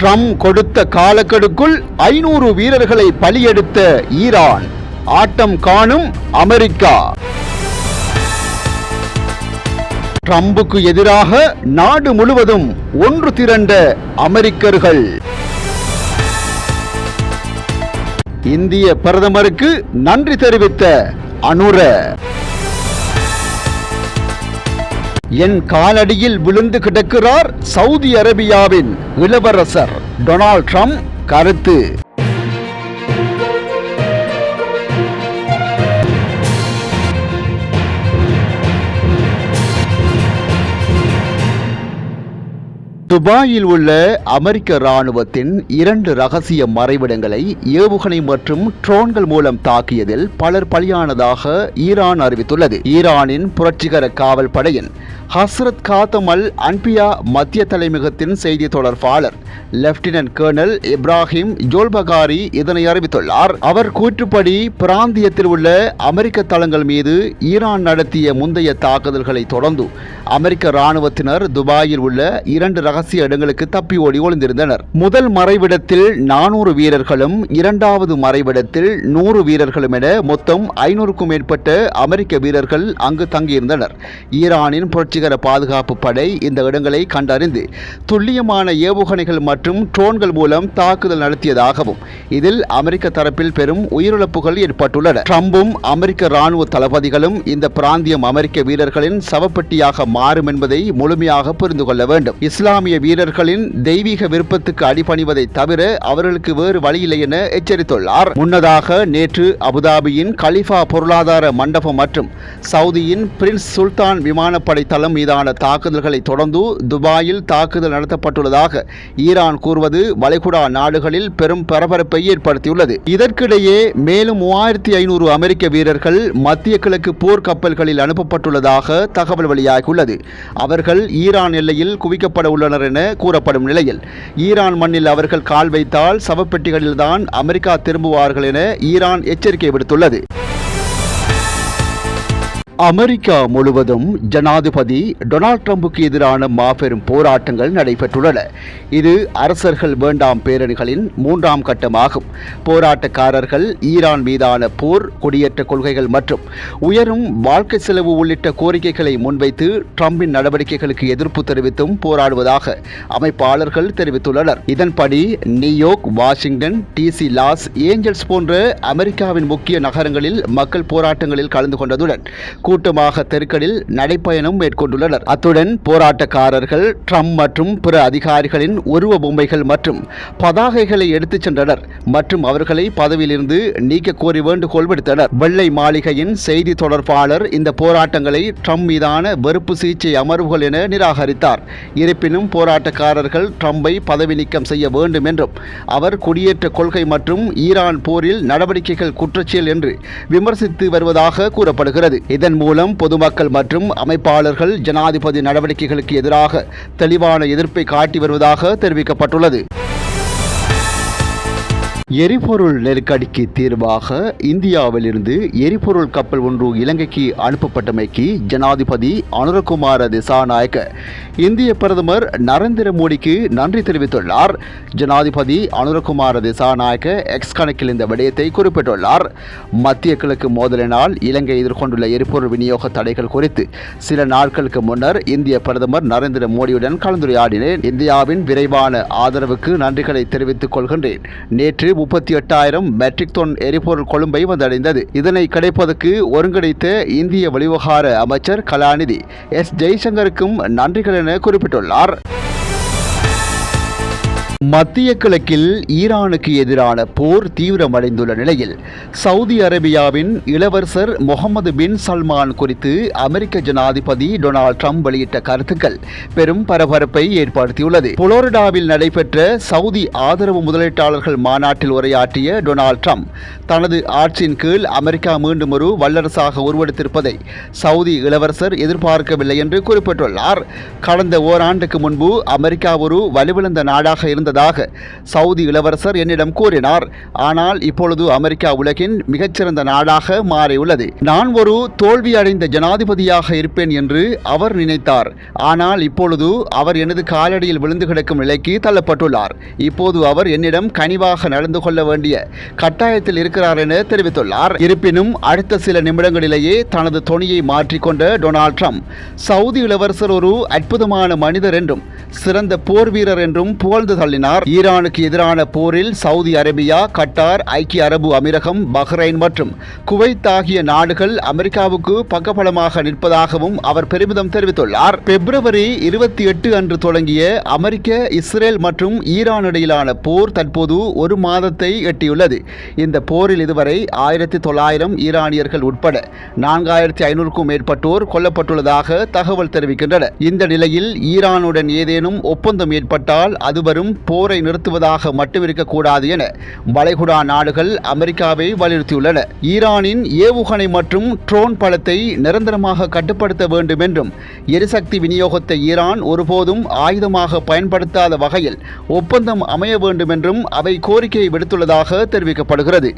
Trump கொடுத்த காலக்கெடுக்குள் 500 வீரர்களை பலியெடுத்த Iran. ஆட்டம் காணும் அமெரிக்கா. ட்ரம்புக்கு எதிராக நாடு முழுவதும் ஒன்று திரண்ட அமெரிக்கர்கள். இந்திய பிரதமருக்கு நன்றி தெரிவித்த அனுர. என் காலடியில் விழுந்து கிடக்கிறார் சவுதி அரேபியாவின் இளவரசர். டொனால்ட் ட்ரம்ப் கருத்து. துபாயில் உள்ள அமெரிக்க இராணுவத்தின் 2 ரகசிய மறைவிடங்களை ஏவுகணை மற்றும் ட்ரோன்கள் மூலம் தாக்கியதில் பலர் பலியானதாக ஈரான் அறிவித்துள்ளது. ஈரானின் புரட்சிகர காவல் படையின் ஹஸ்ரத் காத்தம் அல் அன்பியா மத்திய தலைமையகத்தின் செய்தி தொடர்பாளர் லெப்டினன்ட் கர்னல் இப்ராஹிம் ஜோல்பகாரி இதனை அறிவித்துள்ளார். அவர் கூற்றுப்படி பிராந்தியத்தில் உள்ள அமெரிக்க தளங்கள் மீது ஈரான் நடத்திய முந்தைய தாக்குதல்களை தொடர்ந்து அமெரிக்க இராணுவத்தினர் துபாயில் உள்ள 2 ரகசிய இடங்களுக்கு தப்பி ஓடி ஒளிந்திருந்தனர். முதல் மறைவிடத்தில் 400 வீரர்களும் 2வது மறைவிடத்தில் 100 வீரர்களும் என மொத்தம் 500க்கும் மேற்பட்ட அமெரிக்க வீரர்கள் அங்கு தங்கியிருந்தனர். ஈரானின் புரட்சிகர பாதுகாப்பு படை இந்த இடங்களை கண்டறிந்து துல்லியமான ஏவுகணைகள் மற்றும் ட்ரோன்கள் மூலம் தாக்குதல் நடத்தியதாகவும் இதில் அமெரிக்க தரப்பில் பெரும் உயிரிழப்புகள் ஏற்பட்டுள்ளன. ட்ரம்பும் அமெரிக்க இராணுவ தளபதிகளும் இந்த பிராந்தியம் அமெரிக்க வீரர்களின் சவப்பெட்டியாக மாறும் என்பதை முழுமையாக புரிந்து கொள்ள வேண்டும். இஸ்லாமிய வீரர்களின் தெய்வீக விருப்பத்துக்கு அடிபணிவதை தவிர அவர்களுக்கு வேறு வழியில்லை என எச்சரித்துள்ளார். முன்னதாக நேற்று அபுதாபியின் கலிஃபா பொருளாதார மண்டபம் மற்றும் சவுதியின் பிரின்ஸ் சுல்தான் விமானப்படை தளம் மீதான தாக்குதல்களை தொடர்ந்து துபாயில் தாக்குதல் நடத்தப்பட்டுள்ளதாக ஈரான் கூறுவது வளைகுடா நாடுகளில் பெரும் பரபரப்பை ஏற்படுத்தியுள்ளது. இதற்கிடையே மேலும் 3500 அமெரிக்க வீரர்கள் மத்திய கிழக்கு போர் கப்பல்களில் அனுப்பப்பட்டுள்ளதாக தகவல் வெளியாகியுள்ளது. அவர்கள் ஈரான் எல்லையில் குவிக்கப்பட உள்ளனர் என கூறப்படும் நிலையில் ஈரான் மண்ணில் அவர்கள் கால் வைத்தால் சவப்பெட்டிகளில்தான் அமெரிக்கா திரும்புவார்கள் என ஈரான் எச்சரிக்கை விடுத்துள்ளது. அமெரிக்கா முழுவதும் ஜனாதிபதி டொனால்ட் ட்ரம்புக்கு எதிரான மாபெரும் போராட்டங்கள் நடைபெற்றுள்ளன. இது அரசர்கள் வேண்டாம் பேரணிகளின் 3ஆம் கட்டமாகும். போராட்டக்காரர்கள் ஈரான் மீதான போர், குடியேற்ற கொள்கைகள் மற்றும் உயரும் வாழ்க்கை செலவு உள்ளிட்ட கோரிக்கைகளை முன்வைத்து ட்ரம்பின் நடவடிக்கைகளுக்கு எதிர்ப்பு தெரிவித்தும் போராடுவதாக அமைப்பாளர்கள் தெரிவித்துள்ளனர். இதன்படி New York, Washington, DC, Los Angeles போன்ற அமெரிக்காவின் முக்கிய நகரங்களில் மக்கள் போராட்டங்களில் கலந்து கொண்டதுடன் கூட்டமாக தெருக்களில் நடைப்பயணம் மேற்கொண்டுள்ளனர். அத்துடன் போராட்டக்காரர்கள் ட்ரம்ப் மற்றும் பிற அதிகாரிகளின் உருவ பொம்மைகள் மற்றும் பதாகைகளை எடுத்துச் சென்றனர் மற்றும் அவர்களை பதவியிலிருந்து நீக்க கோரி வேண்டுகோள் விடுத்தனர். வெள்ளை மாளிகையின் செய்தி தொடர்பாளர் இந்த போராட்டங்களை ட்ரம்ப் மீதான வெறுப்பு சிகிச்சை அமர்வுகள் என நிராகரித்தார். இருப்பினும் போராட்டக்காரர்கள் ட்ரம்பை பதவி நீக்கம் செய்ய வேண்டும் என்றும் அவர் குடியேற்ற கொள்கை மற்றும் ஈரான் போரில் நடவடிக்கைகள் குற்றச்செயல் என்று விமர்சித்து வருவதாக கூறப்படுகிறது. இதன் மூலம் பொதுமக்கள் மற்றும் அமைப்பாளர்கள் ஜனாதிபதி நடவடிக்கைகளுக்கு எதிராக தெளிவான எதிர்ப்பை காட்டி வருவதாக தெரிவிக்கப்பட்டுள்ளது. எரிபொருள் நெருக்கடிக்கு தீர்வாக இந்தியாவிலிருந்து எரிபொருள் கப்பல் ஒன்று இலங்கைக்கு அனுப்பப்பட்டமைக்கு ஜனாதிபதி அனுரகுமார திசாநாயக்க இந்திய பிரதமர் நரேந்திர மோடிக்கு நன்றி தெரிவித்துள்ளார். ஜனாதிபதி அனுரகுமார திசாநாயக்க எக்ஸ் கணக்கில் இந்த விடயத்தை குறிப்பிட்டுள்ளார். மத்திய கிழக்கு மோதலினால் இலங்கை எதிர்கொண்டுள்ள எரிபொருள் விநியோக தடைகள் குறித்து சில நாட்களுக்கு முன்னர் இந்திய பிரதமர் நரேந்திர மோடியுடன் கலந்துரையாடினேன். இந்தியாவின் விரைவான ஆதரவுக்கு நன்றிகளை தெரிவித்துக் கொள்கின்றேன். நேற்று 38,000 மெட்ரிக் டன் எரிபொருள் கொழும்பை வந்தடைந்தது. இதனை கிடைப்பதற்கு ஒருங்கிணைத்த இந்திய வெளிவிவகார அமைச்சர் கலாநிதி எஸ் ஜெய்சங்கருக்கும் நன்றிகள் என குறிப்பிட்டுள்ளார். மத்திய கிழக்கில் ஈரானுக்கு எதிரான போர் தீவிரமடைந்துள்ள நிலையில் சவுதி அரேபியாவின் இளவரசர் முகமது பின் சல்மான் குறித்து அமெரிக்க ஜனாதிபதி டொனால்ட் ட்ரம்ப் வெளியிட்ட கருத்துக்கள் பெரும் பரபரப்பை ஏற்படுத்தியுள்ளது. புளோரிடாவில் நடைபெற்ற சவுதி ஆதரவு முதலீட்டாளர்கள் மாநாட்டில் உரையாற்றிய டொனால்ட் ட்ரம்ப் தனது ஆட்சியின் கீழ் அமெரிக்கா மீண்டும் ஒரு வல்லரசாக உருவெடுத்திருப்பதை சவுதி இளவரசர் எதிர்பார்க்கவில்லை என்று குறிப்பிட்டுள்ளார். கடந்த ஓராண்டுக்கு முன்பு அமெரிக்கா ஒரு வலுவிழந்த நாடாக இருந்த இருந்ததாக சவுதி இளவரசர் என்னிடம் கூறினார். ஆனால் இப்பொழுது அமெரிக்கா உலகின் மிகச்சிறந்த நாடாக மாறியுள்ளது. நான் ஒரு தோல்வியடைந்த ஜனாதிபதியாக இருப்பேன் என்று அவர் நினைத்தார். ஆனால் இப்பொழுது அவர் எனது காலடியில் விழுந்து கிடக்கும் நிலைக்கு தள்ளப்பட்டுள்ளார். இப்போது அவர் என்னிடம் கனிவாக நடந்து கொள்ள வேண்டிய கட்டாயத்தில் இருக்கிறார் என தெரிவித்துள்ளார். இருப்பினும் அடுத்த சில நிமிடங்களிலேயே தனது தொனியை மாற்றிக்கொண்ட டொனால்ட் ட்ரம்ப் சவுதி இளவரசர் ஒரு அற்புதமான மனிதர் என்றும் சிறந்த போர் வீரர் என்றும் புகழ்ந்து தள்ளினார். ஈரானுக்கு எதிரான போரில் சவுதி அரேபியா, கட்டார், ஐக்கிய அரபு அமீரகம், பஹ்ரைன் மற்றும் குவைத் ஆகிய நாடுகள் அமெரிக்காவுக்கு பக்கபலமாக நிற்பதாகவும் அவர் பெருமிதம் தெரிவித்துள்ளார். பிப்ரவரி 28 அன்று தொடங்கிய அமெரிக்க, இஸ்ரேல் மற்றும் ஈரான் இடையிலான போர் தற்போது ஒரு மாதத்தை எட்டியுள்ளது. இந்த போரில் இதுவரை 1900 ஈரானியர்கள் உட்பட 4500க்கும் மேற்பட்டோர் கொல்லப்பட்டுள்ளதாக தகவல் தெரிவிக்கின்றன. இந்த நிலையில் ஈரானுடன் ஏதேனும் ஒப்பந்தம் ஏற்பட்டால் அது வரும் போரை நிறுத்துவதாக மட்டும் இருக்கக்கூடாது என வளைகுடா நாடுகள் அமெரிக்காவை வலியுறுத்தியுள்ளன. ஈரானின் ஏவுகணை மற்றும் ட்ரோன் பலத்தை நிரந்தரமாக கட்டுப்படுத்த வேண்டும் என்றும் எரிசக்தி விநியோகத்தை ஈரான் ஒருபோதும் ஆயுதமாக பயன்படுத்தாத வகையில் ஒப்பந்தம் அமைய வேண்டும் என்றும் அவை கோரிக்கை விடுத்துள்ளதாக தெரிவிக்கப்படுகிறது.